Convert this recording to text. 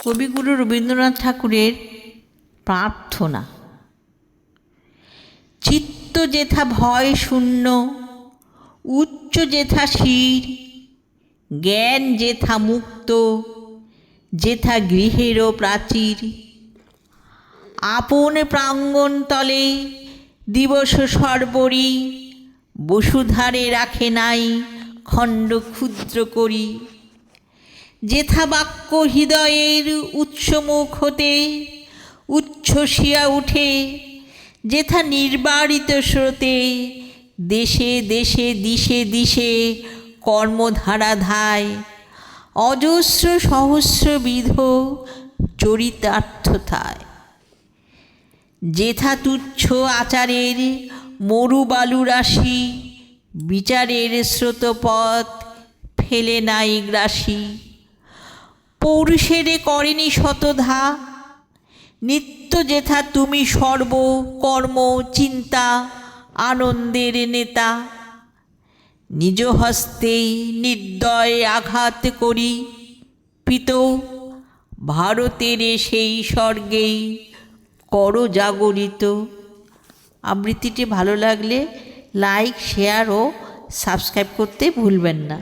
কবিগুরু রবীন্দ্রনাথ ঠাকুরের প্রার্থনা। চিত্ত যেথা ভয় শূন্য, উচ্চ যেথা শির, জ্ঞান যেথা মুক্ত, যেথা গৃহেরও প্রাচীর। আপন প্রাঙ্গণ তলে দিবস সর্বরি, বসুধারে রাখে নাই খণ্ড ক্ষুদ্র করি। যেথা বাক্য হৃদয়ের উৎসমুখ হতে উচ্ছ্বসিয়া উঠে, যেথা নির্বারিত স্রোতে দেশে দেশে দিশে দিশে কর্মধারা ধায়। অজস্র সহস্রবিধ চরিতার্থতায়। যেথা তুচ্ছ আচারের মরুবালু রাশি, বিচারের স্রোতপথ ফেলে নাই গ্রাসী। পৌরুষেরে করেনি শতধা, নিত্য যেথা তুমি সর্ব কর্ম চিন্তা আনন্দের নেতা। নিজ হস্তেই নির্দয় আঘাত করি পিত, ভারতের সেই স্বর্গেই করো জাগরিত। আবৃত্তিটি ভালো লাগলে লাইক, শেয়ার ও সাবস্ক্রাইব করতে ভুলবেন না।